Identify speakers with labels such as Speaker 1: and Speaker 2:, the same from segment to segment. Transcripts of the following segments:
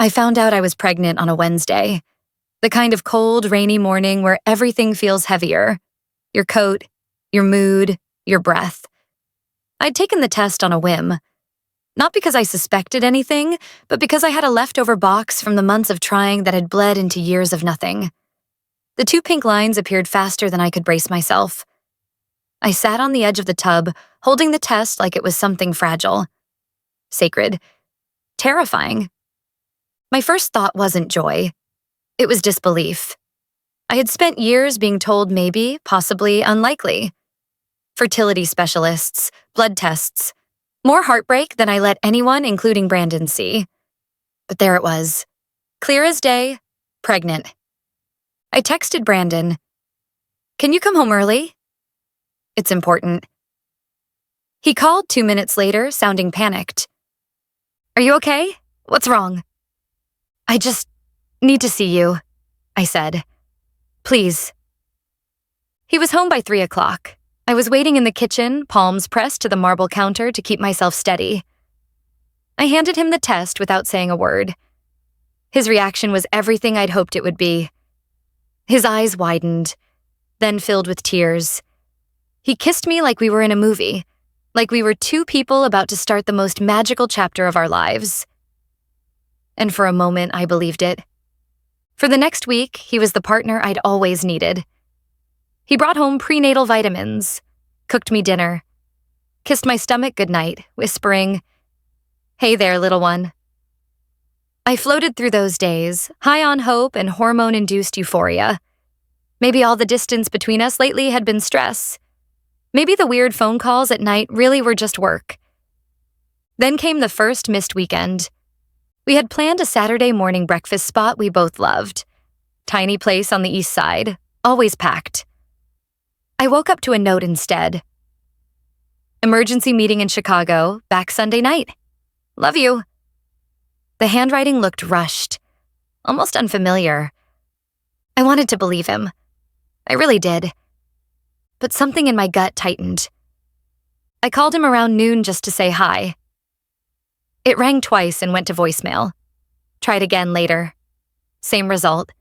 Speaker 1: I found out I was pregnant on a Wednesday. The kind of cold, rainy morning where everything feels heavier. Your coat, your mood, your breath. I'd taken the test on a whim. Not because I suspected anything, but because I had a leftover box from the months of trying that had bled into years of nothing. The 2 pink lines appeared faster than I could brace myself. I sat on the edge of the tub, holding the test like it was something fragile. Sacred. Terrifying. My first thought wasn't joy. It was disbelief. I had spent years being told maybe, possibly, unlikely. Fertility specialists, blood tests. More heartbreak than I let anyone, including Brandon, see. But there it was. Clear as day, pregnant. I texted Brandon. "Can you come home early? It's important." He called 2 minutes later, sounding panicked. "Are you okay? What's wrong?" "I just need to see you," I said. "Please." He was home by 3 o'clock. I was waiting in the kitchen, palms pressed to the marble counter to keep myself steady. I handed him the test without saying a word. His reaction was everything I'd hoped it would be. His eyes widened, then filled with tears. He kissed me like we were in a movie, like we were 2 people about to start the most magical chapter of our lives. And for a moment, I believed it. For the next week, he was the partner I'd always needed. He brought home prenatal vitamins, cooked me dinner, kissed my stomach goodnight, whispering, "Hey there, little one." I floated through those days, high on hope and hormone-induced euphoria. Maybe all the distance between us lately had been stress. Maybe the weird phone calls at night really were just work. Then came the first missed weekend. We had planned a Saturday morning breakfast spot we both loved. Tiny place on the east side, always packed. I woke up to a note instead. "Emergency meeting in Chicago, back Sunday night. Love you." The handwriting looked rushed, almost unfamiliar. I wanted to believe him. I really did. But something in my gut tightened. I called him around noon just to say hi. It rang twice and went to voicemail. Tried again later. Same result.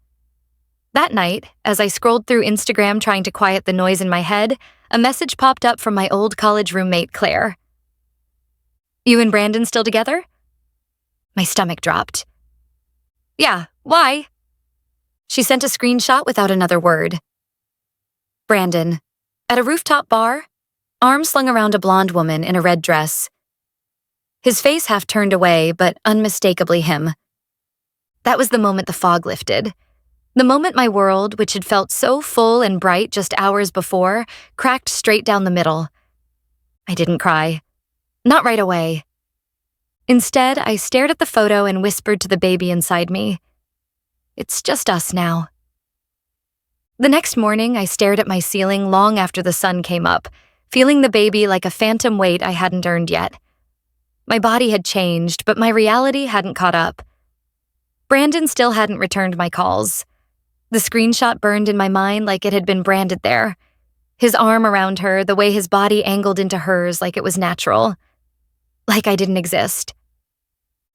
Speaker 1: That night, as I scrolled through Instagram trying to quiet the noise in my head, a message popped up from my old college roommate, Claire. "You and Brandon still together?" My stomach dropped. "Yeah, why?" She sent a screenshot without another word. Brandon, at a rooftop bar, arms slung around a blonde woman in a red dress. His face half turned away, but unmistakably him. That was the moment the fog lifted. The moment my world, which had felt so full and bright just hours before, cracked straight down the middle. I didn't cry. Not right away. Instead, I stared at the photo and whispered to the baby inside me, "It's just us now." The next morning, I stared at my ceiling long after the sun came up, feeling the baby like a phantom weight I hadn't earned yet. My body had changed, but my reality hadn't caught up. Brandon still hadn't returned my calls. The screenshot burned in my mind like it had been branded there. His arm around her, the way his body angled into hers like it was natural. Like I didn't exist.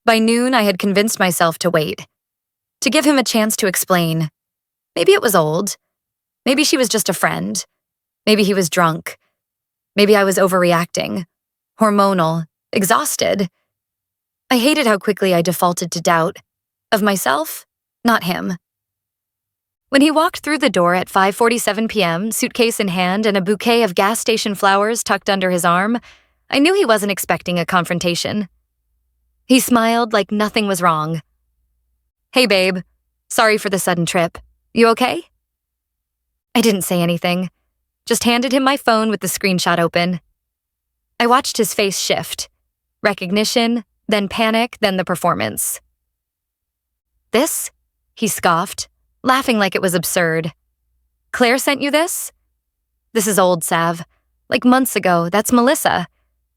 Speaker 1: By noon, I had convinced myself to wait. To give him a chance to explain. Maybe it was old. Maybe she was just a friend. Maybe he was drunk. Maybe I was overreacting. Hormonal. Exhausted. I hated how quickly I defaulted to doubt. Of myself, not him. When he walked through the door at 5:47 p.m., suitcase in hand and a bouquet of gas station flowers tucked under his arm, I knew he wasn't expecting a confrontation. He smiled like nothing was wrong. "Hey, babe. Sorry for the sudden trip. You okay?" I didn't say anything, just handed him my phone with the screenshot open. I watched his face shift. Recognition, then panic, then the performance. "This?" he scoffed, laughing like it was absurd. "Claire sent you this?" "This is old, Sav. Like months ago, that's Melissa.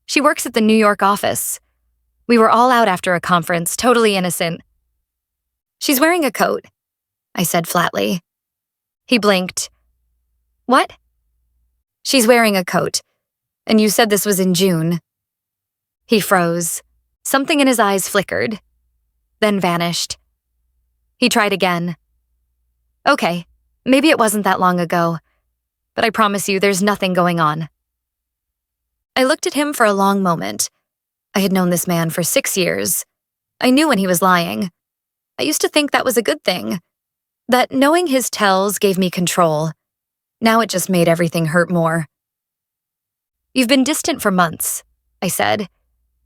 Speaker 1: She works at the New York office. We were all out after a conference, totally innocent." "She's wearing a coat," I said flatly. He blinked. "What?" "She's wearing a coat. And you said this was in June." He froze. Something in his eyes flickered. then vanished. He tried again. Okay, maybe it wasn't that long ago, but I promise you there's nothing going on. I looked at him for a long moment. I had known this man for 6 years. I knew when he was lying. I used to think that was a good thing, that knowing his tells gave me control. Now it just made everything hurt more. You've been distant for months, I said,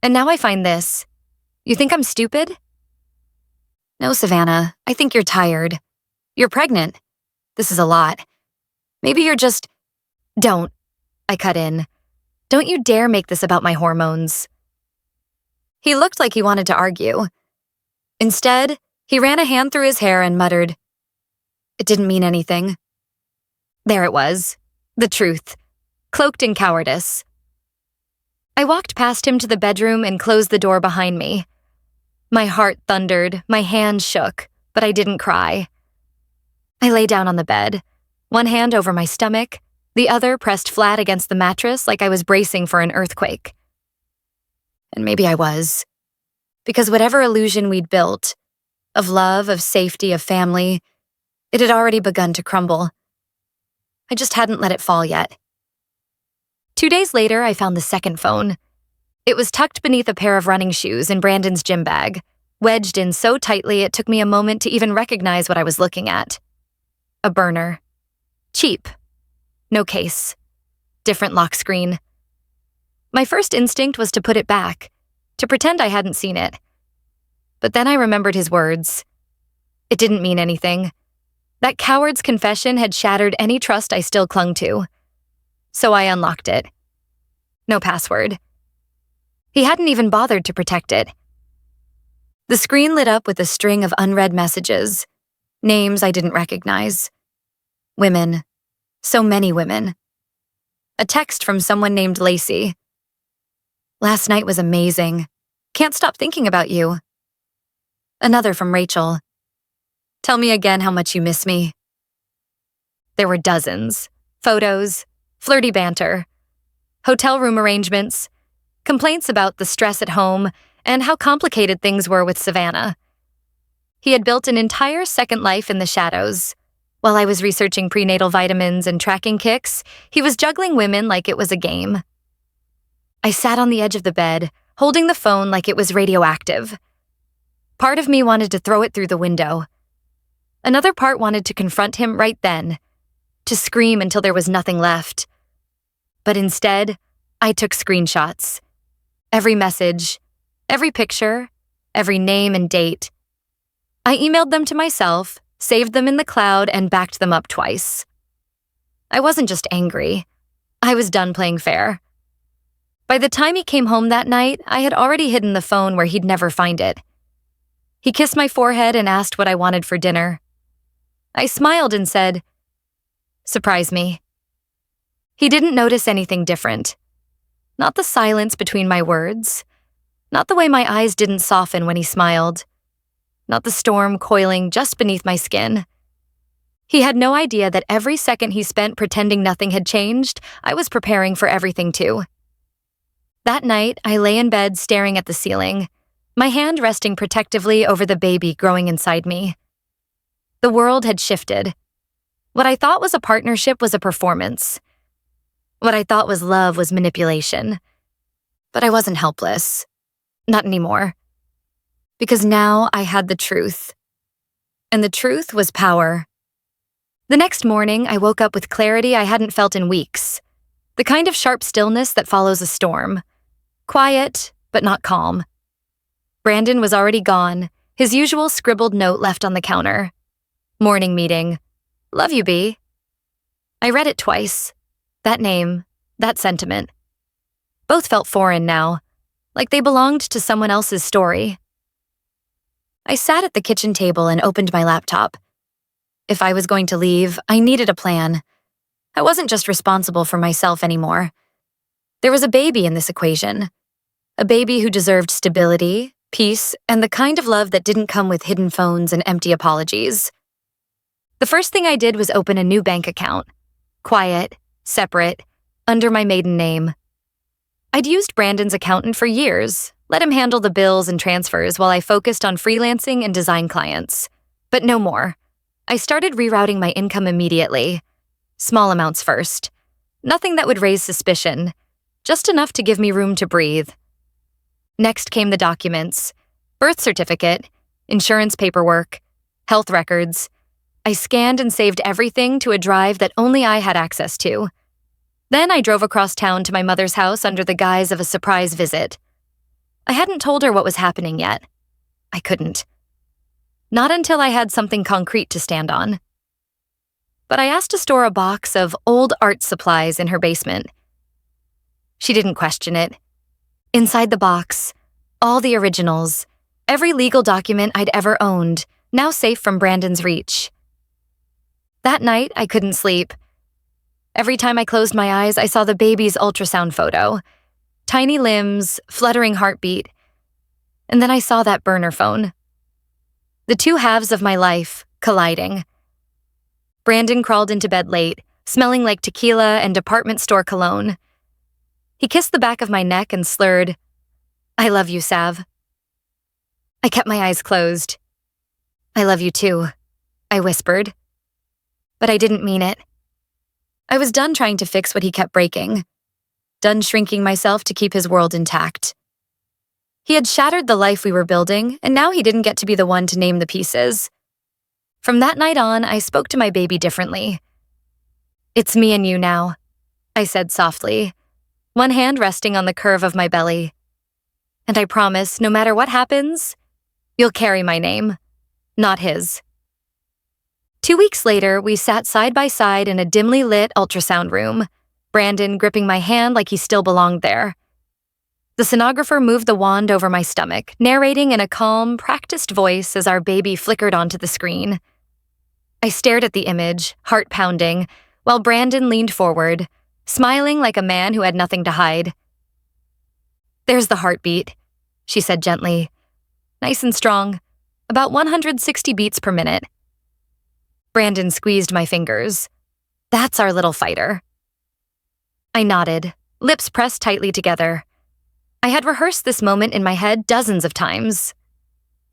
Speaker 1: and now I find this. You think I'm stupid? No, Savannah, I think you're tired. You're pregnant. This is a lot. Maybe you're just… Don't, I cut in. Don't you dare make this about my hormones. He looked like he wanted to argue. Instead, he ran a hand through his hair and muttered, "It didn't mean anything." There it was, the truth, cloaked in cowardice. I walked past him to the bedroom and closed the door behind me. My heart thundered, my hands shook, but I didn't cry. I lay down on the bed, one hand over my stomach, the other pressed flat against the mattress like I was bracing for an earthquake. And maybe I was. Because whatever illusion we'd built, of love, of safety, of family, it had already begun to crumble. I just hadn't let it fall yet. 2 days later, I found the second phone. It was tucked beneath a pair of running shoes in Brandon's gym bag, wedged in so tightly it took me a moment to even recognize what I was looking at. A burner. Cheap. No case. Different lock screen. My first instinct was to put it back, to pretend I hadn't seen it. But then I remembered his words. It didn't mean anything. That coward's confession had shattered any trust I still clung to. So I unlocked it. No password. He hadn't even bothered to protect it. The screen lit up with a string of unread messages, names I didn't recognize. Women. So many women. A text from someone named Lacey. "Last night was amazing. Can't stop thinking about you." Another from Rachel. "Tell me again how much you miss me." There were dozens. Photos, flirty banter, hotel room arrangements, complaints about the stress at home, and how complicated things were with Savannah. He had built an entire second life in the shadows. While I was researching prenatal vitamins and tracking kicks, he was juggling women like it was a game. I sat on the edge of the bed, holding the phone like it was radioactive. Part of me wanted to throw it through the window. Another part wanted to confront him right then, to scream until there was nothing left. But instead, I took screenshots. Every message, every picture, every name and date. I emailed them to myself, saved them in the cloud, and backed them up twice. I wasn't just angry. I was done playing fair. By the time he came home that night, I had already hidden the phone where he'd never find it. He kissed my forehead and asked what I wanted for dinner. I smiled and said, "Surprise me." He didn't notice anything different. Not the silence between my words. Not the way my eyes didn't soften when he smiled. Not the storm coiling just beneath my skin. He had no idea that every second he spent pretending nothing had changed, I was preparing for everything too. That night, I lay in bed staring at the ceiling, my hand resting protectively over the baby growing inside me. The world had shifted. What I thought was a partnership was a performance. What I thought was love was manipulation. But I wasn't helpless. Not anymore. Because now I had the truth. And the truth was power. The next morning, I woke up with clarity I hadn't felt in weeks. The kind of sharp stillness that follows a storm. Quiet, but not calm. Brandon was already gone, his usual scribbled note left on the counter. Morning meeting. Love you, B. I read it twice. That name, that sentiment. Both felt foreign now, like they belonged to someone else's story. I sat at the kitchen table and opened my laptop. If I was going to leave, I needed a plan. I wasn't just responsible for myself anymore. There was a baby in this equation. A baby who deserved stability, peace, and the kind of love that didn't come with hidden phones and empty apologies. The first thing I did was open a new bank account. Quiet, separate, under my maiden name. I'd used Brandon's accountant for years, let him handle the bills and transfers while I focused on freelancing and design clients. But no more. I started rerouting my income immediately. Small amounts first. Nothing that would raise suspicion, just enough to give me room to breathe. Next came the documents: birth certificate, insurance paperwork, health records. I scanned and saved everything to a drive that only I had access to. Then I drove across town to my mother's house under the guise of a surprise visit. I hadn't told her what was happening yet. I couldn't. Not until I had something concrete to stand on. But I asked to store a box of old art supplies in her basement. She didn't question it. Inside the box, all the originals, every legal document I'd ever owned, now safe from Brandon's reach. That night, I couldn't sleep. Every time I closed my eyes, I saw the baby's ultrasound photo. Tiny limbs, fluttering heartbeat. And then I saw that burner phone. The two halves of my life colliding. Brandon crawled into bed late, smelling like tequila and department store cologne. He kissed the back of my neck and slurred, "I love you, Sav." I kept my eyes closed. "I love you too," I whispered. But I didn't mean it. I was done trying to fix what he kept breaking. Done shrinking myself to keep his world intact. He had shattered the life we were building, and now he didn't get to be the one to name the pieces. From that night on, I spoke to my baby differently. "It's me and you now," I said softly, one hand resting on the curve of my belly. "And I promise, no matter what happens, you'll carry my name, not his." 2 weeks later, we sat side by side in a dimly lit ultrasound room, Brandon gripping my hand like he still belonged there. The sonographer moved the wand over my stomach, narrating in a calm, practiced voice as our baby flickered onto the screen. I stared at the image, heart pounding, while Brandon leaned forward, smiling like a man who had nothing to hide. "There's the heartbeat," she said gently. "Nice and strong, about 160 beats per minute." Brandon squeezed my fingers. "That's our little fighter." I nodded, lips pressed tightly together. I had rehearsed this moment in my head dozens of times.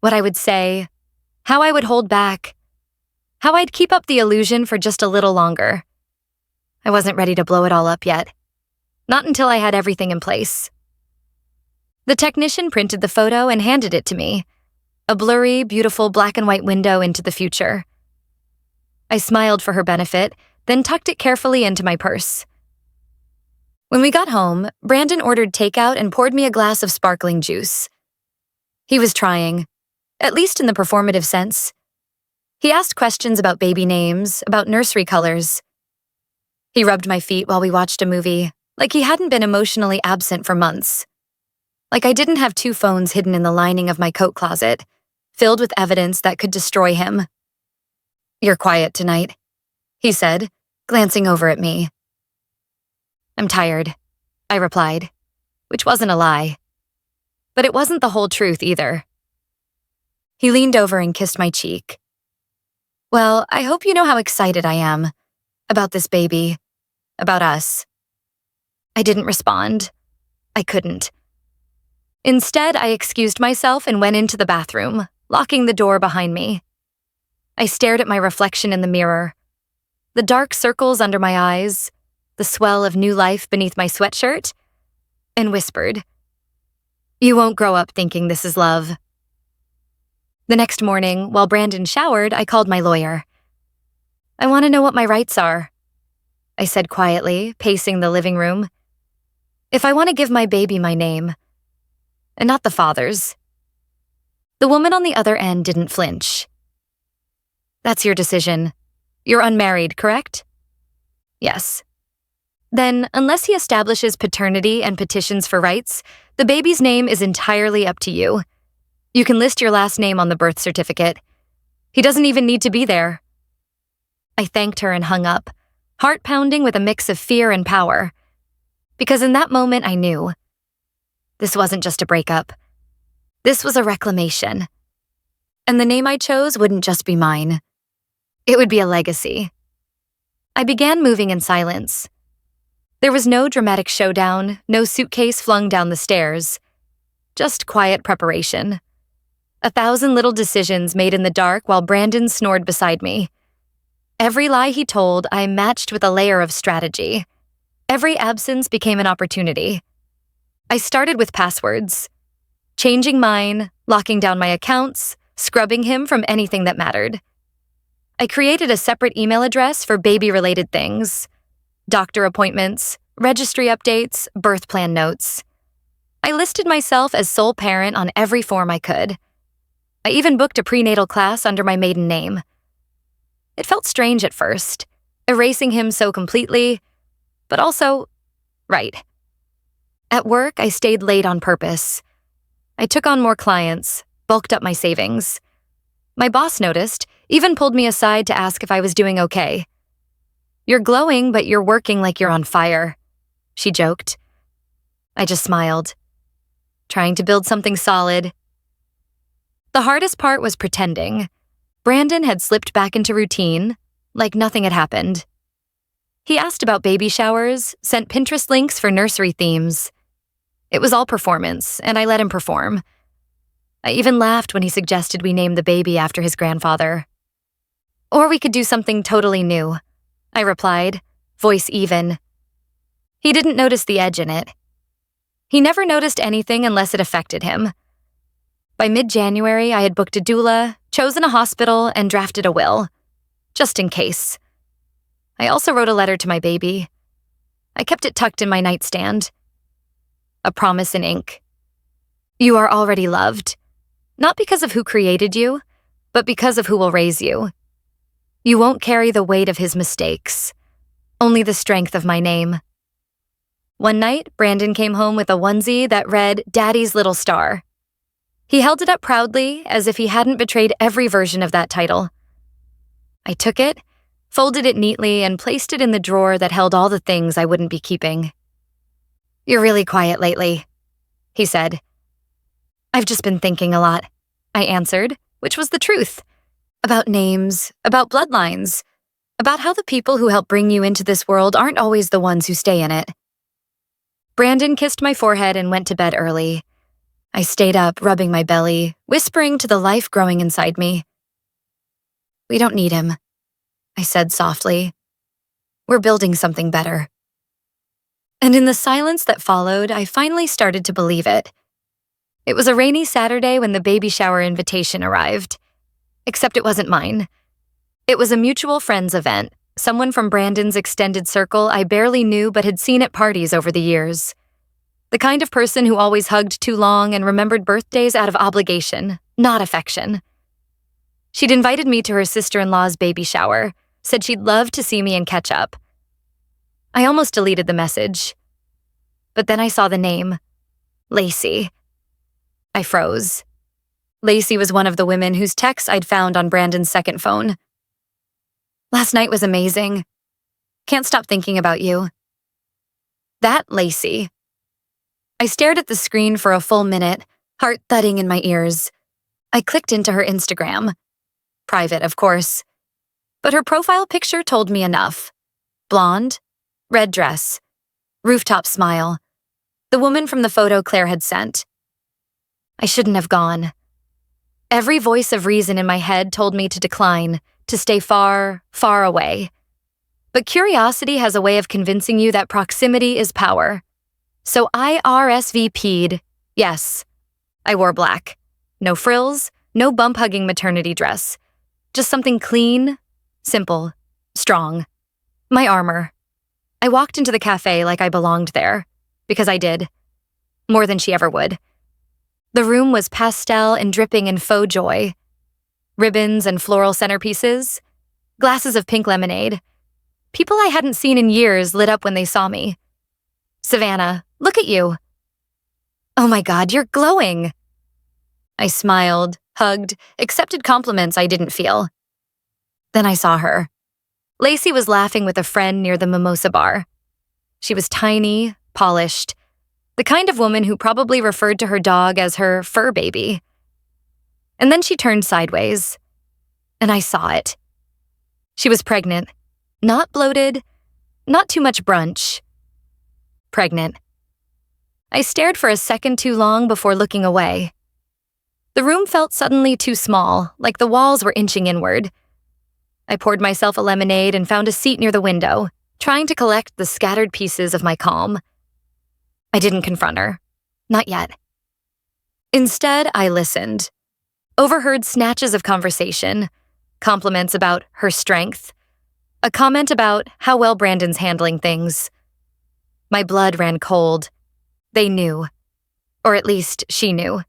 Speaker 1: What I would say, how I would hold back, how I'd keep up the illusion for just a little longer. I wasn't ready to blow it all up yet. Not until I had everything in place. The technician printed the photo and handed it to me, a blurry, beautiful black and white window into the future. I smiled for her benefit, then tucked it carefully into my purse. When we got home, Brandon ordered takeout and poured me a glass of sparkling juice. He was trying, at least in the performative sense. He asked questions about baby names, about nursery colors. He rubbed my feet while we watched a movie, like he hadn't been emotionally absent for months. Like I didn't have 2 phones hidden in the lining of my coat closet, filled with evidence that could destroy him. "You're quiet tonight," he said, glancing over at me. "I'm tired," I replied, which wasn't a lie. But it wasn't the whole truth either. He leaned over and kissed my cheek. "Well, I hope you know how excited I am. About this baby. About us." I didn't respond. I couldn't. Instead, I excused myself and went into the bathroom, locking the door behind me. I stared at my reflection in the mirror. The dark circles under my eyes, the swell of new life beneath my sweatshirt, and whispered, "You won't grow up thinking this is love." The next morning, while Brandon showered, I called my lawyer. "I want to know what my rights are," I said quietly, pacing the living room. "If I want to give my baby my name, and not the father's." The woman on the other end didn't flinch. "That's your decision. You're unmarried, correct?" "Yes." "Then, unless he establishes paternity and petitions for rights, the baby's name is entirely up to you. You can list your last name on the birth certificate. He doesn't even need to be there." I thanked her and hung up, heart pounding with a mix of fear and power. Because in that moment I knew. This wasn't just a breakup. This was a reclamation. And the name I chose wouldn't just be mine. It would be a legacy. I began moving in silence. There was no dramatic showdown, no suitcase flung down the stairs. just quiet preparation. 1,000 little decisions made in the dark while Brandon snored beside me. Every lie he told, I matched with a layer of strategy. Every absence became an opportunity. I started with passwords, changing mine, locking down my accounts, scrubbing him from anything that mattered. I created a separate email address for baby-related things, doctor appointments, registry updates, birth plan notes. I listed myself as sole parent on every form I could. I even booked a prenatal class under my maiden name. It felt strange at first, erasing him so completely, but also right. At work, I stayed late on purpose. I took on more clients, bulked up my savings. My boss noticed, even pulled me aside to ask if I was doing okay. "You're glowing, but you're working like you're on fire," she joked. I just smiled, trying to build something solid. The hardest part was pretending. Brandon had slipped back into routine, like nothing had happened. He asked about baby showers, sent Pinterest links for nursery themes. It was all performance, and I let him perform. I even laughed when he suggested we name the baby after his grandfather. "Or we could do something totally new," I replied, voice even. He didn't notice the edge in it. He never noticed anything unless it affected him. By mid-January, I had booked a doula, chosen a hospital, and drafted a will, just in case. I also wrote a letter to my baby. I kept it tucked in my nightstand. A promise in ink. "You are already loved, not because of who created you, but because of who will raise you. You won't carry the weight of his mistakes, only the strength of my name." One night, Brandon came home with a onesie that read, "Daddy's Little Star." He held it up proudly, as if he hadn't betrayed every version of that title. I took it, folded it neatly, and placed it in the drawer that held all the things I wouldn't be keeping. "You're really quiet lately," he said. "I've just been thinking a lot," I answered, which was the truth. About names, about bloodlines, about how the people who help bring you into this world aren't always the ones who stay in it. Brandon kissed my forehead and went to bed early. I stayed up, rubbing my belly, whispering to the life growing inside me. "We don't need him," I said softly. "We're building something better." And in the silence that followed, I finally started to believe it. It was a rainy Saturday when the baby shower invitation arrived. Except it wasn't mine. It was a mutual friends event, someone from Brandon's extended circle I barely knew but had seen at parties over the years. The kind of person who always hugged too long and remembered birthdays out of obligation, not affection. She'd invited me to her sister-in-law's baby shower, said she'd love to see me and catch up. I almost deleted the message. But then I saw the name, Lacey. I froze. Lacey was one of the women whose texts I'd found on Brandon's second phone. "Last night was amazing. Can't stop thinking about you." That Lacey. I stared at the screen for a full minute, heart thudding in my ears. I clicked into her Instagram. Private, of course. But her profile picture told me enough. Blonde, red dress, rooftop smile. The woman from the photo Claire had sent. I shouldn't have gone. Every voice of reason in my head told me to decline, to stay far, far away. But curiosity has a way of convincing you that proximity is power. So I RSVP'd. Yes, I wore black. No frills, no bump-hugging maternity dress. Just something clean, simple, strong. My armor. I walked into the cafe like I belonged there, because I did. More than she ever would. The room was pastel and dripping in faux joy. Ribbons and floral centerpieces. Glasses of pink lemonade. People I hadn't seen in years lit up when they saw me. "Savannah, look at you." "Oh my God, you're glowing." I smiled, hugged, accepted compliments I didn't feel. Then I saw her. Lacey was laughing with a friend near the mimosa bar. She was tiny, polished, the kind of woman who probably referred to her dog as her fur baby. And then she turned sideways, and I saw it. She was pregnant, not bloated, not too much brunch. Pregnant. I stared for a second too long before looking away. The room felt suddenly too small, like the walls were inching inward. I poured myself a lemonade and found a seat near the window, trying to collect the scattered pieces of my calm. I didn't confront her. Not yet. Instead, I listened. Overheard snatches of conversation, compliments about her strength, a comment about how well Brandon's handling things. My blood ran cold. They knew. Or at least she knew.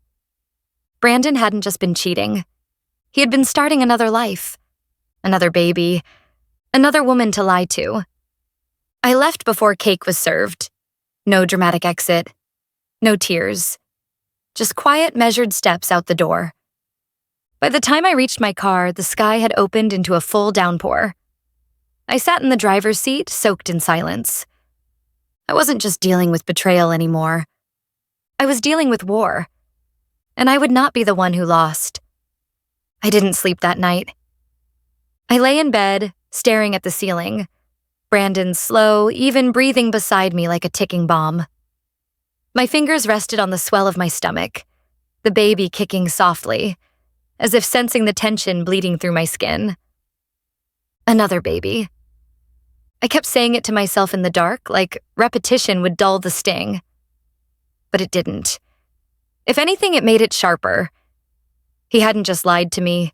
Speaker 1: Brandon hadn't just been cheating. He had been starting another life. Another baby. Another woman to lie to. I left before cake was served. No dramatic exit. No tears. Just quiet, measured steps out the door. By the time I reached my car, the sky had opened into a full downpour. I sat in the driver's seat, soaked in silence. I wasn't just dealing with betrayal anymore. I was dealing with war. And I would not be the one who lost. I didn't sleep that night. I lay in bed, staring at the ceiling, Brandon slow, even breathing beside me like a ticking bomb. My fingers rested on the swell of my stomach, the baby kicking softly, as if sensing the tension bleeding through my skin. Another baby. I kept saying it to myself in the dark, like repetition would dull the sting. But it didn't. If anything, it made it sharper. He hadn't just lied to me.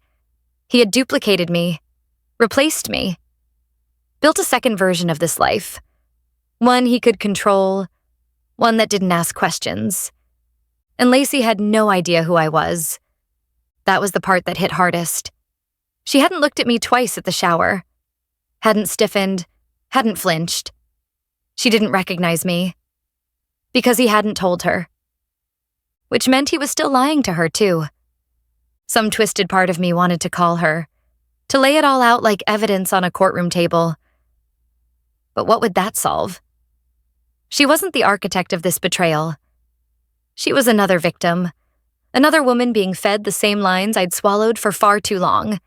Speaker 1: He had duplicated me, replaced me, built a second version of this life. One he could control, one that didn't ask questions. And Lacey had no idea who I was. That was the part that hit hardest. She hadn't looked at me twice at the shower. Hadn't stiffened, hadn't flinched. She didn't recognize me. Because he hadn't told her. Which meant he was still lying to her, too. Some twisted part of me wanted to call her, to lay it all out like evidence on a courtroom table. But what would that solve? She wasn't the architect of this betrayal. She was another victim, another woman being fed the same lines I'd swallowed for far too long.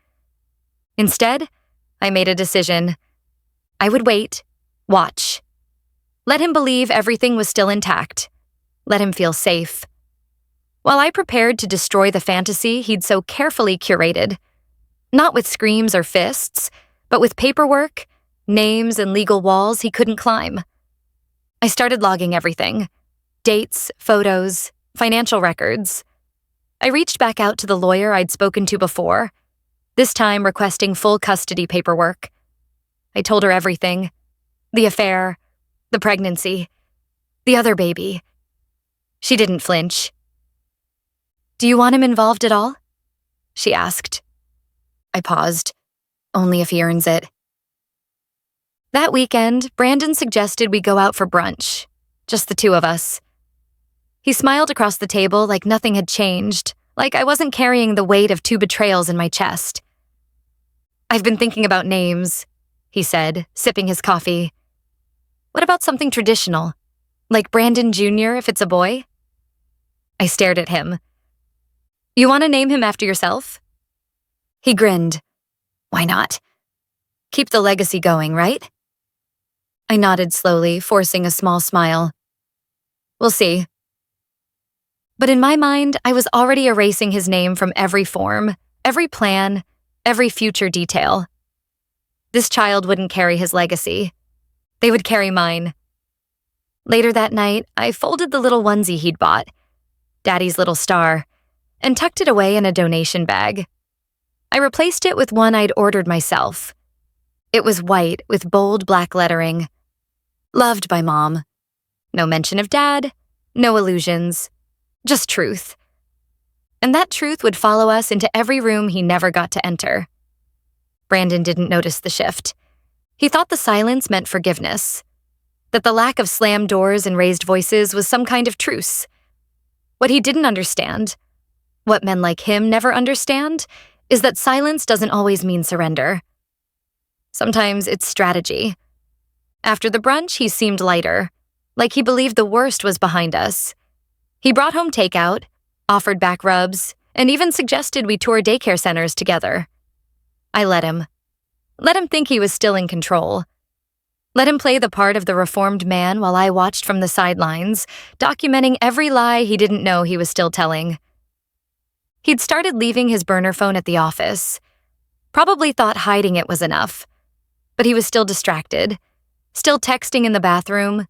Speaker 1: Instead, I made a decision. I would wait, watch. Let him believe everything was still intact. Let him feel safe. While I prepared to destroy the fantasy he'd so carefully curated, not with screams or fists, but with paperwork, names, and legal walls he couldn't climb. I started logging everything. Dates, photos, financial records. I reached back out to the lawyer I'd spoken to before, this time requesting full custody paperwork. I told her everything. The affair, the pregnancy, the other baby. She didn't flinch. "Do you want him involved at all?" she asked. I paused. Only if he earns it. That weekend, Brandon suggested we go out for brunch, just the two of us. He smiled across the table like nothing had changed, like I wasn't carrying the weight of 2 betrayals in my chest. "I've been thinking about names," he said, sipping his coffee. "What about something traditional, like Brandon Jr. if it's a boy?" I stared at him. "You want to name him after yourself?" He grinned. "Why not? Keep the legacy going, right?" I nodded slowly, forcing a small smile. "We'll see." But in my mind, I was already erasing his name from every form, every plan, every future detail. This child wouldn't carry his legacy. They would carry mine. Later that night, I folded the little onesie he'd bought, Daddy's little star, and tucked it away in a donation bag. I replaced it with one I'd ordered myself. It was white with bold black lettering. Loved by Mom. No mention of Dad, no illusions, just truth. And that truth would follow us into every room he never got to enter. Brandon didn't notice the shift. He thought the silence meant forgiveness, that the lack of slammed doors and raised voices was some kind of truce. What he didn't understand, what men like him never understand, is that silence doesn't always mean surrender. Sometimes it's strategy. After the brunch, he seemed lighter, like he believed the worst was behind us. He brought home takeout, offered back rubs, and even suggested we tour daycare centers together. I let him. Let him think he was still in control. Let him play the part of the reformed man while I watched from the sidelines, documenting every lie he didn't know he was still telling. He'd started leaving his burner phone at the office. Probably thought hiding it was enough. But he was still distracted, still texting in the bathroom,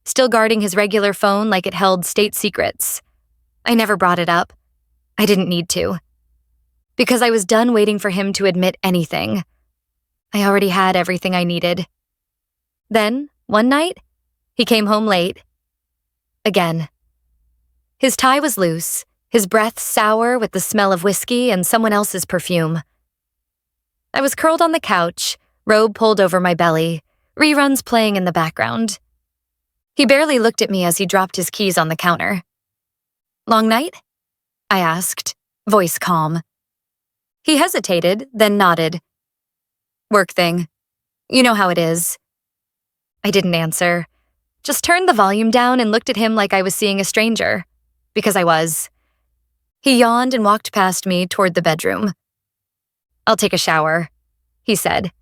Speaker 1: still guarding his regular phone like it held state secrets. I never brought it up. I didn't need to. Because I was done waiting for him to admit anything. I already had everything I needed. Then, one night, he came home late. Again. His tie was loose, his breath sour with the smell of whiskey and someone else's perfume. I was curled on the couch, robe pulled over my belly, reruns playing in the background. He barely looked at me as he dropped his keys on the counter. "Long night?" I asked, voice calm. He hesitated, then nodded. "Work thing. You know how it is." I didn't answer, just turned the volume down and looked at him like I was seeing a stranger, because I was. He yawned and walked past me toward the bedroom. "I'll take a shower," he said.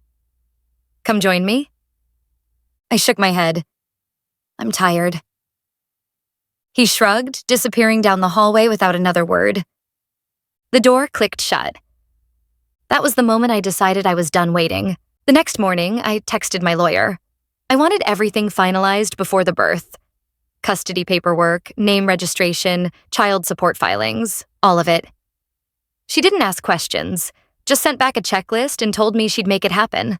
Speaker 1: "Come join me?" I shook my head. "I'm tired." He shrugged, disappearing down the hallway without another word. The door clicked shut. That was the moment I decided I was done waiting. The next morning, I texted my lawyer. I wanted everything finalized before the birth. Custody paperwork, name registration, child support filings, all of it. She didn't ask questions, just sent back a checklist and told me she'd make it happen.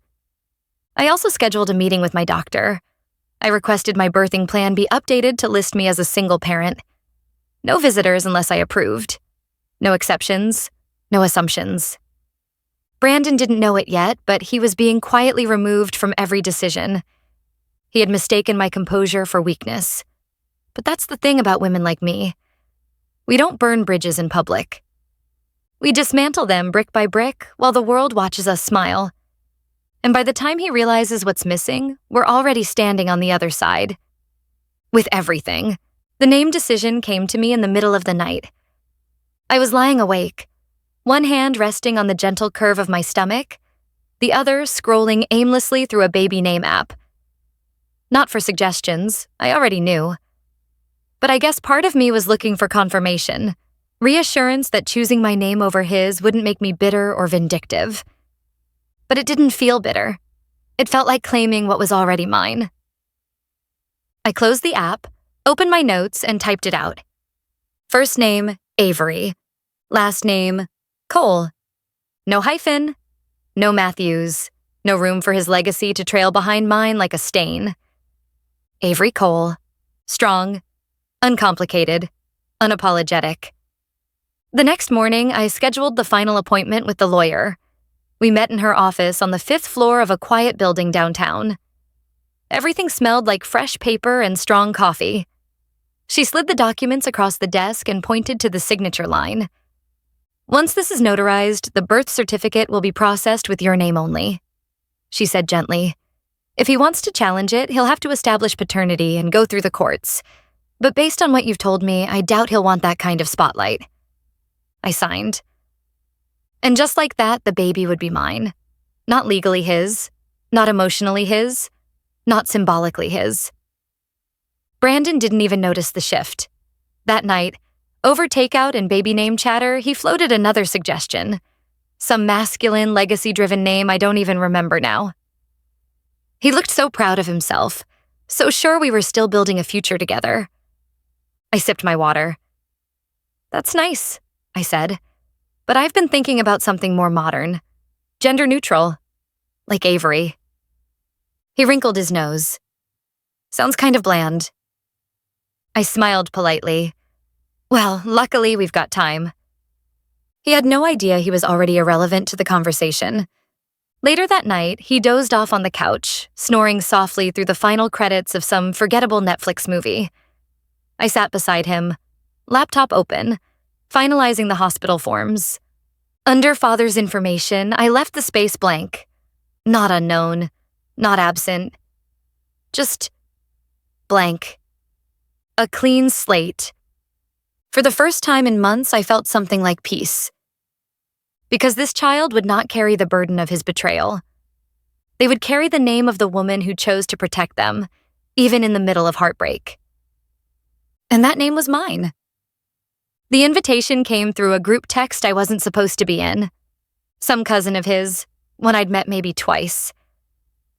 Speaker 1: I also scheduled a meeting with my doctor. I requested my birthing plan be updated to list me as a single parent. No visitors unless I approved. No exceptions, no assumptions. Brandon didn't know it yet, but he was being quietly removed from every decision. He had mistaken my composure for weakness. But that's the thing about women like me. We don't burn bridges in public. We dismantle them brick by brick while the world watches us smile. And by the time he realizes what's missing, we're already standing on the other side. With everything. The name decision came to me in the middle of the night. I was lying awake, one hand resting on the gentle curve of my stomach, the other scrolling aimlessly through a baby name app. Not for suggestions, I already knew. But I guess part of me was looking for confirmation, reassurance that choosing my name over his wouldn't make me bitter or vindictive. But it didn't feel bitter. It felt like claiming what was already mine. I closed the app, opened my notes, and typed it out. First name, Avery. Last name, Cole. No hyphen, no Matthews, no room for his legacy to trail behind mine like a stain. Avery Cole. Strong, uncomplicated, unapologetic. The next morning, I scheduled the final appointment with the lawyer. We met in her office on the 5th floor of a quiet building downtown. Everything smelled like fresh paper and strong coffee. She slid the documents across the desk and pointed to the signature line. "Once this is notarized, the birth certificate will be processed with your name only," she said gently. "If he wants to challenge it, he'll have to establish paternity and go through the courts. But based on what you've told me, I doubt he'll want that kind of spotlight." I signed. And just like that, the baby would be mine. Not legally his, not emotionally his, not symbolically his. Brandon didn't even notice the shift. That night, over takeout and baby name chatter, he floated another suggestion. Some masculine, legacy-driven name I don't even remember now. He looked so proud of himself, so sure we were still building a future together. I sipped my water. "That's nice," I said. "But I've been thinking about something more modern. Gender neutral. Like Avery." He wrinkled his nose. "Sounds kind of bland." I smiled politely. "Well, luckily we've got time." He had no idea he was already irrelevant to the conversation. Later that night, he dozed off on the couch, snoring softly through the final credits of some forgettable Netflix movie. I sat beside him, laptop open, finalizing the hospital forms. Under father's information, I left the space blank. Not unknown, not absent. Just blank. A clean slate. For the first time in months, I felt something like peace. Because this child would not carry the burden of his betrayal. They would carry the name of the woman who chose to protect them, even in the middle of heartbreak. And that name was mine. The invitation came through a group text I wasn't supposed to be in. Some cousin of his, one I'd met maybe twice,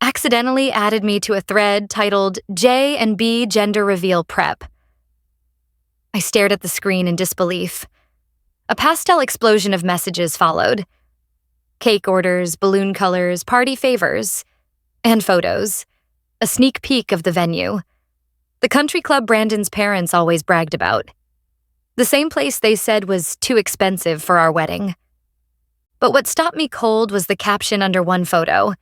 Speaker 1: accidentally added me to a thread titled J and B Gender Reveal Prep. I stared at the screen in disbelief. A pastel explosion of messages followed. Cake orders, balloon colors, party favors, and photos. A sneak peek of the venue. The country club Brandon's parents always bragged about. The same place they said was too expensive for our wedding. But what stopped me cold was the caption under one photo.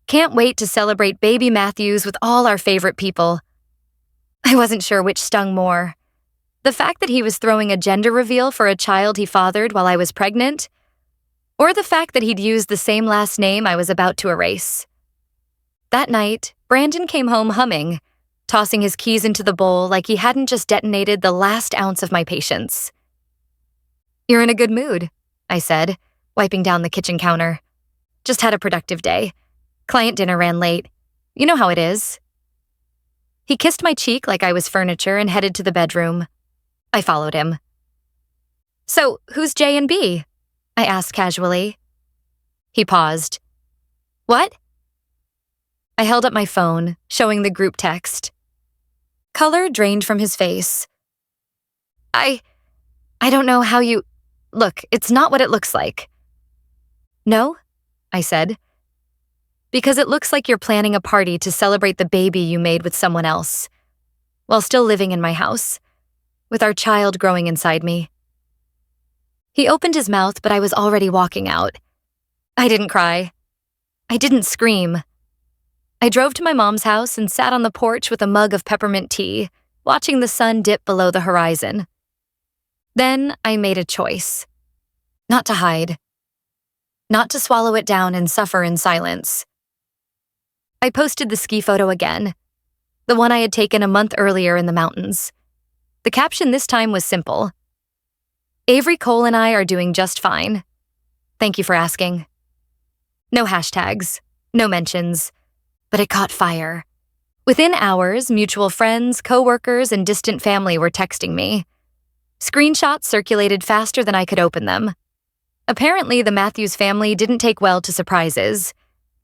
Speaker 1: Can't wait to celebrate baby Matthews with all our favorite people. I wasn't sure which stung more. The fact that he was throwing a gender reveal for a child he fathered while I was pregnant, or the fact that he'd used the same last name I was about to erase. That night, Brandon came home humming, tossing his keys into the bowl like he hadn't just detonated the last ounce of my patience. "You're in a good mood," I said, wiping down the kitchen counter. "Just had a productive day. Client dinner ran late. You know how it is." He kissed my cheek like I was furniture and headed to the bedroom. I followed him. "So, who's J and B?" I asked casually. He paused. "What?" I held up my phone, showing the group text. Color drained from his face. I don't know how you... Look, it's not what it looks like." "No?" I said. "Because it looks like you're planning a party to celebrate the baby you made with someone else, while still living in my house, with our child growing inside me." He opened his mouth, but I was already walking out. I didn't cry. I didn't scream. I drove to my mom's house and sat on the porch with a mug of peppermint tea, watching the sun dip below the horizon. Then I made a choice. Not to hide. Not to swallow it down and suffer in silence. I posted the ski photo again, the one I had taken a month earlier in the mountains. The caption this time was simple. "Avery Cole and I are doing just fine. Thank you for asking." No hashtags, no mentions, but it caught fire. Within hours, mutual friends, coworkers, and distant family were texting me. Screenshots circulated faster than I could open them. Apparently, the Matthews family didn't take well to surprises,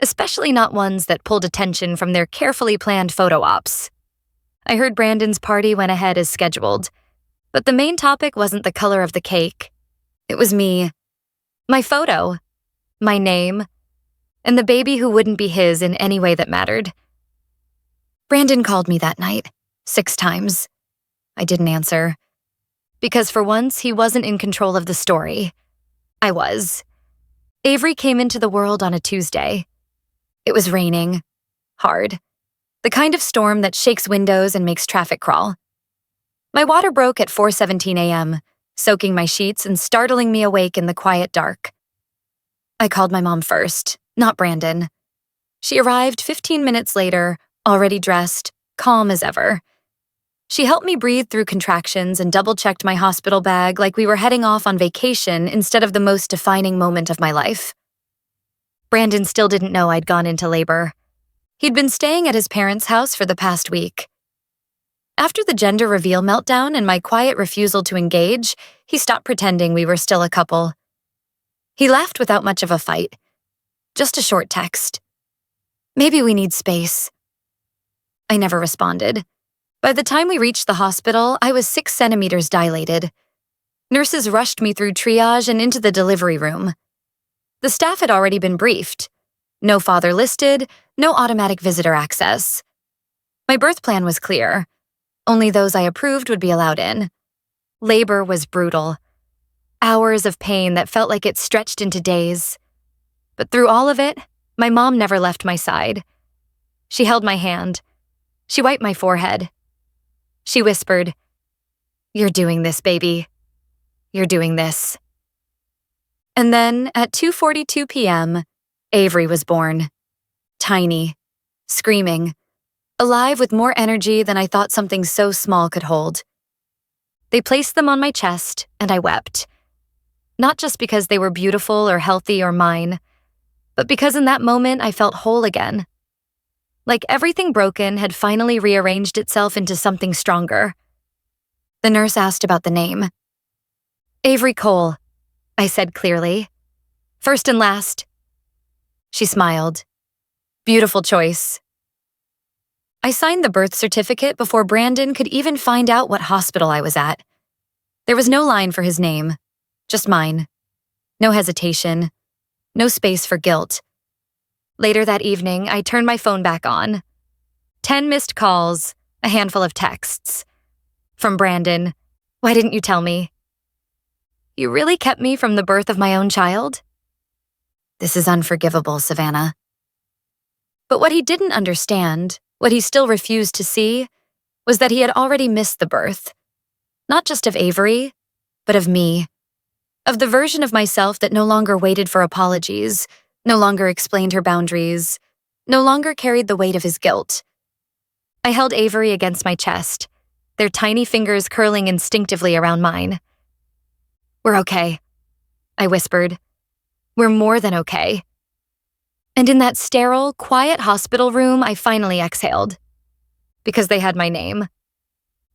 Speaker 1: especially not ones that pulled attention from their carefully planned photo ops. I heard Brandon's party went ahead as scheduled, but the main topic wasn't the color of the cake. It was me. My photo. My name. And the baby who wouldn't be his in any way that mattered. Brandon called me that night, 6 times. I didn't answer. Because for once, he wasn't in control of the story. I was. Avery came into the world on a Tuesday. It was raining. Hard. The kind of storm that shakes windows and makes traffic crawl. My water broke at 4:17 a.m., soaking my sheets and startling me awake in the quiet dark. I called my mom first, not Brandon. She arrived 15 minutes later, already dressed, calm as ever. She helped me breathe through contractions and double-checked my hospital bag like we were heading off on vacation instead of the most defining moment of my life. Brandon still didn't know I'd gone into labor. He'd been staying at his parents' house for the past week. After the gender reveal meltdown and my quiet refusal to engage, he stopped pretending we were still a couple. He left without much of a fight. Just a short text. "Maybe we need space." I never responded. By the time we reached the hospital, I was 6 centimeters dilated. Nurses rushed me through triage and into the delivery room. The staff had already been briefed. No father listed, no automatic visitor access. My birth plan was clear. Only those I approved would be allowed in. Labor was brutal. Hours of pain that felt like it stretched into days. But through all of it, my mom never left my side. She held my hand. She wiped my forehead. She whispered, "You're doing this, baby. You're doing this." And then, at 2:42 p.m., Avery was born. Tiny, screaming, alive with more energy than I thought something so small could hold. They placed them on my chest, and I wept. Not just because they were beautiful or healthy or mine, but because in that moment I felt whole again. Like everything broken had finally rearranged itself into something stronger. The nurse asked about the name. Avery Cole, I said clearly. First and last. She smiled. Beautiful choice. I signed the birth certificate before Brandon could even find out what hospital I was at. There was no line for his name, just mine. No hesitation, no space for guilt. Later that evening, I turned my phone back on. 10 missed calls, a handful of texts. From Brandon, why didn't you tell me? You really kept me from the birth of my own child? This is unforgivable, Savannah. But what he didn't understand, what he still refused to see, was that he had already missed the birth. Not just of Avery, but of me. Of the version of myself that no longer waited for apologies, no longer explained her boundaries, no longer carried the weight of his guilt. I held Avery against my chest, their tiny fingers curling instinctively around mine. We're okay, I whispered. We're more than okay. And in that sterile, quiet hospital room, I finally exhaled. Because they had my name.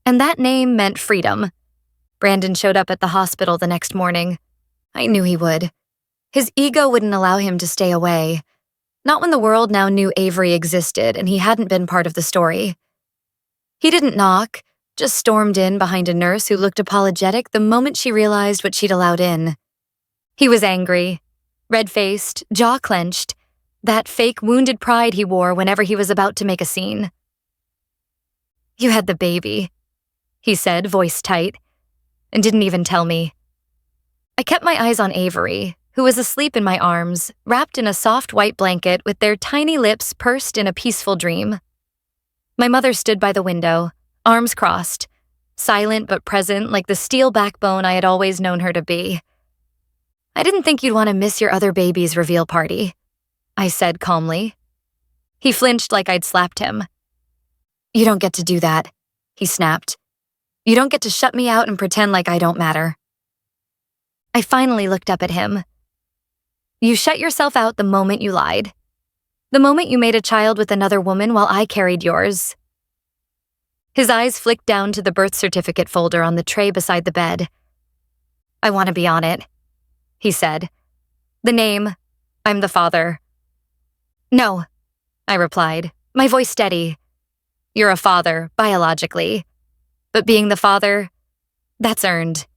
Speaker 1: And that name meant freedom. Brandon showed up at the hospital the next morning. I knew he would. His ego wouldn't allow him to stay away. Not when the world now knew Avery existed and he hadn't been part of the story. He didn't knock, just stormed in behind a nurse who looked apologetic the moment she realized what she'd allowed in. He was angry, red-faced, jaw clenched, that fake wounded pride he wore whenever he was about to make a scene. You had the baby, he said, voice tight, and didn't even tell me. I kept my eyes on Avery, who was asleep in my arms, wrapped in a soft white blanket with their tiny lips pursed in a peaceful dream. My mother stood by the window, arms crossed, silent but present like the steel backbone I had always known her to be. I didn't think you'd want to miss your other baby's reveal party, I said calmly. He flinched like I'd slapped him. You don't get to do that, he snapped. You don't get to shut me out and pretend like I don't matter. I finally looked up at him. You shut yourself out the moment you lied. The moment you made a child with another woman while I carried yours. His eyes flicked down to the birth certificate folder on the tray beside the bed. I want to be on it, he said. The name, I'm the father. No, I replied, my voice steady. You're a father, biologically. But being the father, that's earned.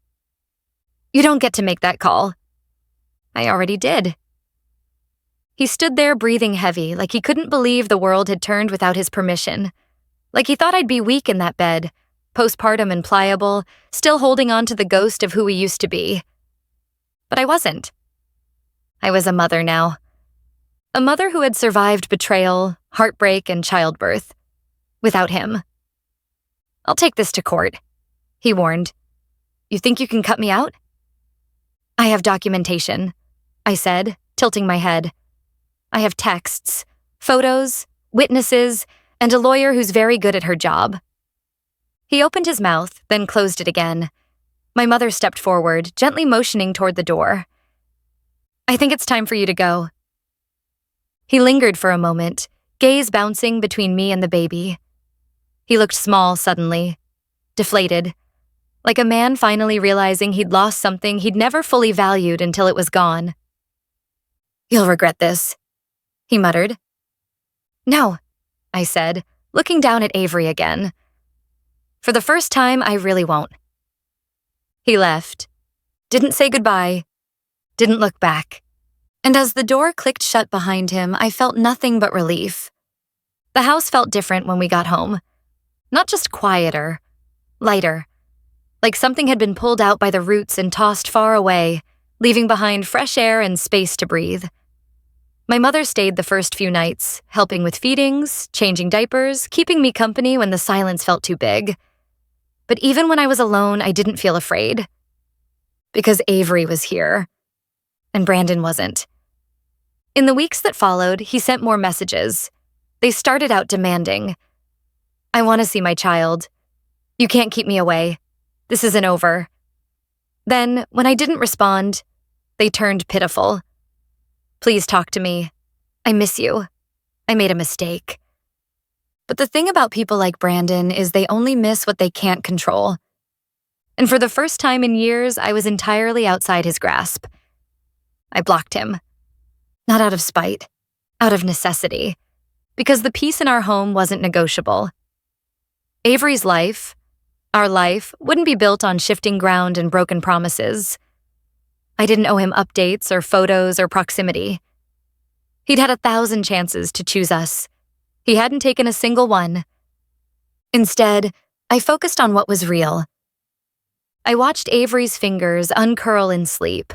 Speaker 1: You don't get to make that call. I already did. He stood there breathing heavy, like he couldn't believe the world had turned without his permission. Like he thought I'd be weak in that bed, postpartum and pliable, still holding on to the ghost of who we used to be. But I wasn't. I was a mother now. A mother who had survived betrayal, heartbreak, and childbirth. Without him. I'll take this to court, he warned. You think you can cut me out? I have documentation, I said, tilting my head. I have texts, photos, witnesses, and a lawyer who's very good at her job. He opened his mouth, then closed it again. My mother stepped forward, gently motioning toward the door. I think it's time for you to go. He lingered for a moment, gaze bouncing between me and the baby. He looked small suddenly, deflated, like a man finally realizing he'd lost something he'd never fully valued until it was gone. You'll regret this, he muttered. No, I said, looking down at Avery again. For the first time, I really won't. He left, didn't say goodbye, didn't look back. And as the door clicked shut behind him, I felt nothing but relief. The house felt different when we got home. Not just quieter, lighter. Like something had been pulled out by the roots and tossed far away, leaving behind fresh air and space to breathe. My mother stayed the first few nights, helping with feedings, changing diapers, keeping me company when the silence felt too big. But even when I was alone, I didn't feel afraid. Because Avery was here. And Brandon wasn't. In the weeks that followed, he sent more messages. They started out demanding. I want to see my child. You can't keep me away. This isn't over. Then, when I didn't respond, they turned pitiful. Please talk to me. I miss you. I made a mistake. But the thing about people like Brandon is they only miss what they can't control. And for the first time in years, I was entirely outside his grasp. I blocked him. Not out of spite, out of necessity, because the peace in our home wasn't negotiable. Avery's life, our life, wouldn't be built on shifting ground and broken promises. I didn't owe him updates or photos or proximity. He'd had 1,000 chances to choose us. He hadn't taken a single one. Instead, I focused on what was real. I watched Avery's fingers uncurl in sleep,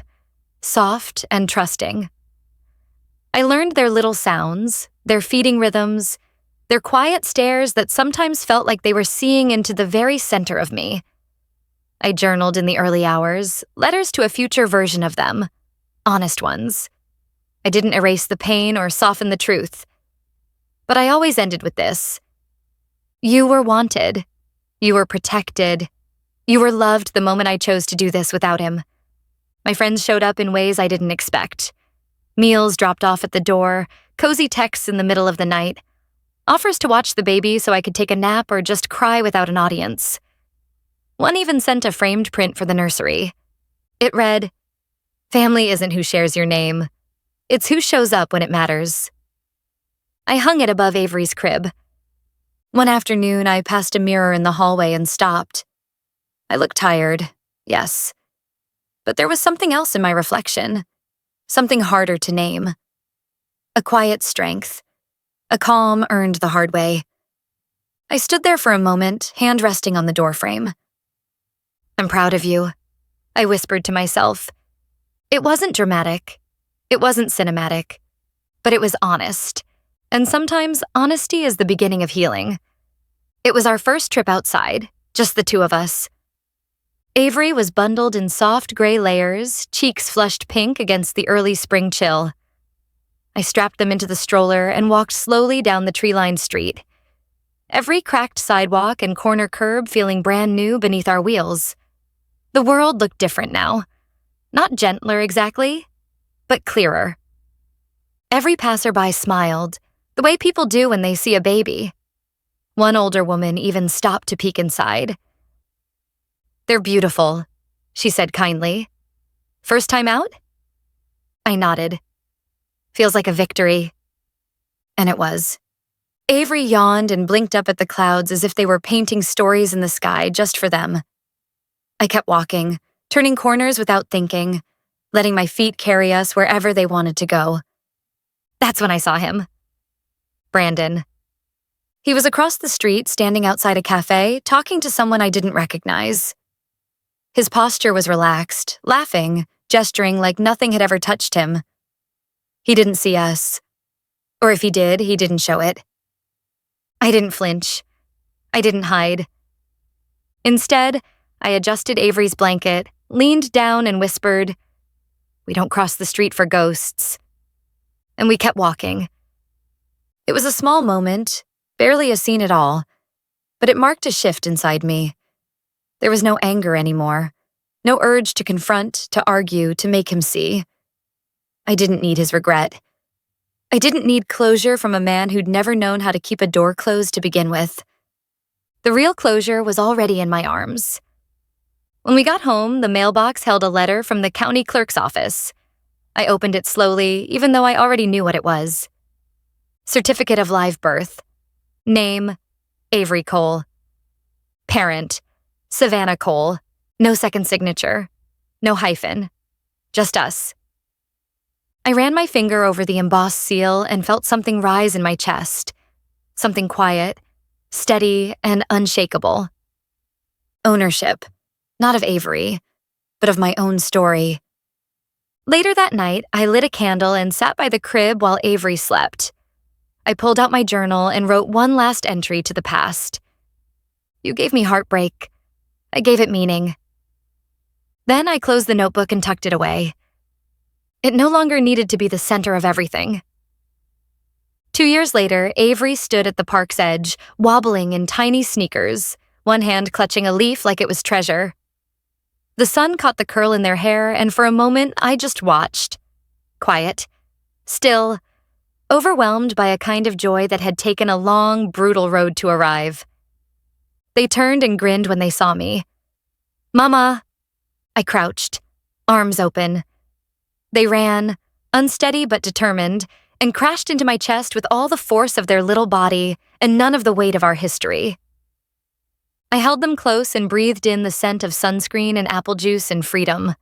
Speaker 1: soft and trusting. I learned their little sounds, their feeding rhythms, their quiet stares that sometimes felt like they were seeing into the very center of me. I journaled in the early hours, letters to a future version of them, honest ones. I didn't erase the pain or soften the truth. But I always ended with this. You were wanted. You were protected. You were loved the moment I chose to do this without him. My friends showed up in ways I didn't expect. Meals dropped off at the door, cozy texts in the middle of the night, offers to watch the baby so I could take a nap or just cry without an audience. One even sent a framed print for the nursery. It read, "Family isn't who shares your name. It's who shows up when it matters." I hung it above Avery's crib. One afternoon, I passed a mirror in the hallway and stopped. I looked tired, yes. But there was something else in my reflection, something harder to name. A quiet strength, a calm earned the hard way. I stood there for a moment, hand resting on the doorframe. "I'm proud of you," I whispered to myself. It wasn't dramatic. It wasn't cinematic. But it was honest. And sometimes honesty is the beginning of healing. It was our first trip outside, just the two of us. Avery was bundled in soft gray layers, cheeks flushed pink against the early spring chill. I strapped them into the stroller and walked slowly down the tree-lined street. Every cracked sidewalk and corner curb feeling brand new beneath our wheels. The world looked different now. Not gentler exactly, but clearer. Every passerby smiled, the way people do when they see a baby. One older woman even stopped to peek inside. "They're beautiful," she said kindly. "First time out?" I nodded. "Feels like a victory." And it was. Avery yawned and blinked up at the clouds as if they were painting stories in the sky just for them. I kept walking, turning corners without thinking, letting my feet carry us wherever they wanted to go. That's when I saw him. Brandon. He was across the street, standing outside a cafe, talking to someone I didn't recognize. His posture was relaxed, laughing, gesturing like nothing had ever touched him. He didn't see us. Or if he did, he didn't show it. I didn't flinch. I didn't hide. Instead, I adjusted Avery's blanket, leaned down and whispered, "We don't cross the street for ghosts." And we kept walking. It was a small moment, barely a scene at all, but it marked a shift inside me. There was no anger anymore, no urge to confront, to argue, to make him see. I didn't need his regret. I didn't need closure from a man who'd never known how to keep a door closed to begin with. The real closure was already in my arms. When we got home, the mailbox held a letter from the county clerk's office. I opened it slowly, even though I already knew what it was. Certificate of live birth. Name, Avery Cole. Parent, Savannah Cole. No second signature. No hyphen. Just us. I ran my finger over the embossed seal and felt something rise in my chest. Something quiet, steady, and unshakable. Ownership, not of Avery, but of my own story. Later that night, I lit a candle and sat by the crib while Avery slept. I pulled out my journal and wrote one last entry to the past. "You gave me heartbreak. I gave it meaning." Then I closed the notebook and tucked it away. It no longer needed to be the center of everything. 2 years later, Avery stood at the park's edge, wobbling in tiny sneakers, one hand clutching a leaf like it was treasure. The sun caught the curl in their hair, and for a moment, I just watched. Quiet, Still, overwhelmed by a kind of joy that had taken a long, brutal road to arrive. They turned and grinned when they saw me. "Mama!" I crouched, arms open. They ran, unsteady but determined, and crashed into my chest with all the force of their little body and none of the weight of our history. I held them close and breathed in the scent of sunscreen and apple juice and freedom.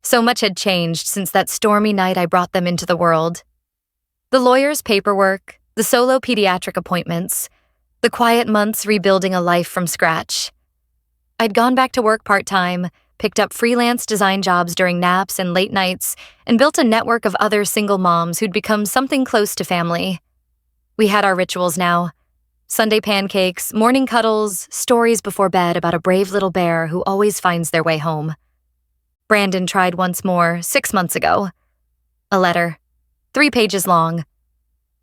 Speaker 1: So much had changed since that stormy night I brought them into the world. The lawyer's paperwork, the solo pediatric appointments, the quiet months rebuilding a life from scratch. I'd gone back to work part-time, picked up freelance design jobs during naps and late nights, and built a network of other single moms who'd become something close to family. We had our rituals now. Sunday pancakes, morning cuddles, stories before bed about a brave little bear who always finds their way home. Brandon tried once more, 6 months ago. A letter, 3 pages long.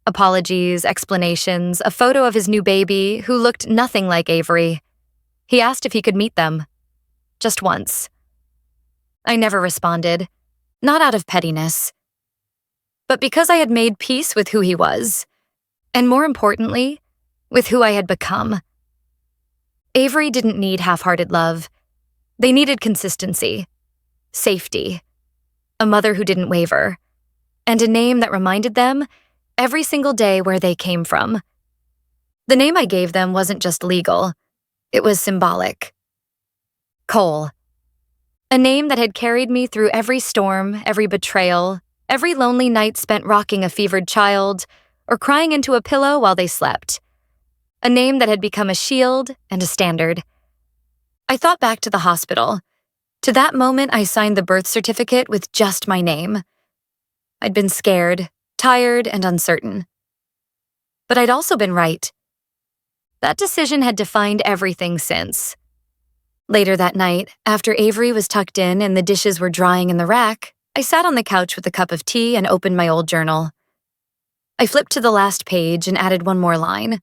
Speaker 1: Apologies, explanations, a photo of his new baby who looked nothing like Avery. He asked if he could meet them. Just once. I never responded, not out of pettiness, but because I had made peace with who he was, and more importantly, with who I had become. Avery didn't need half-hearted love. They needed consistency, safety, a mother who didn't waver, and a name that reminded them every single day where they came from. The name I gave them wasn't just legal, it was symbolic. Cole. A name that had carried me through every storm, every betrayal, every lonely night spent rocking a fevered child, or crying into a pillow while they slept. A name that had become a shield and a standard. I thought back to the hospital. To that moment I signed the birth certificate with just my name. I'd been scared, tired, and uncertain. But I'd also been right. That decision had defined everything since. Later that night, after Avery was tucked in and the dishes were drying in the rack, I sat on the couch with a cup of tea and opened my old journal. I flipped to the last page and added one more line.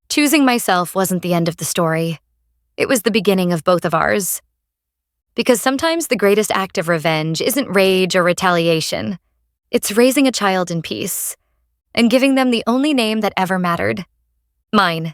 Speaker 1: Choosing myself wasn't the end of the story. It was the beginning of both of ours. Because sometimes the greatest act of revenge isn't rage or retaliation. It's raising a child in peace and giving them the only name that ever mattered. Mine.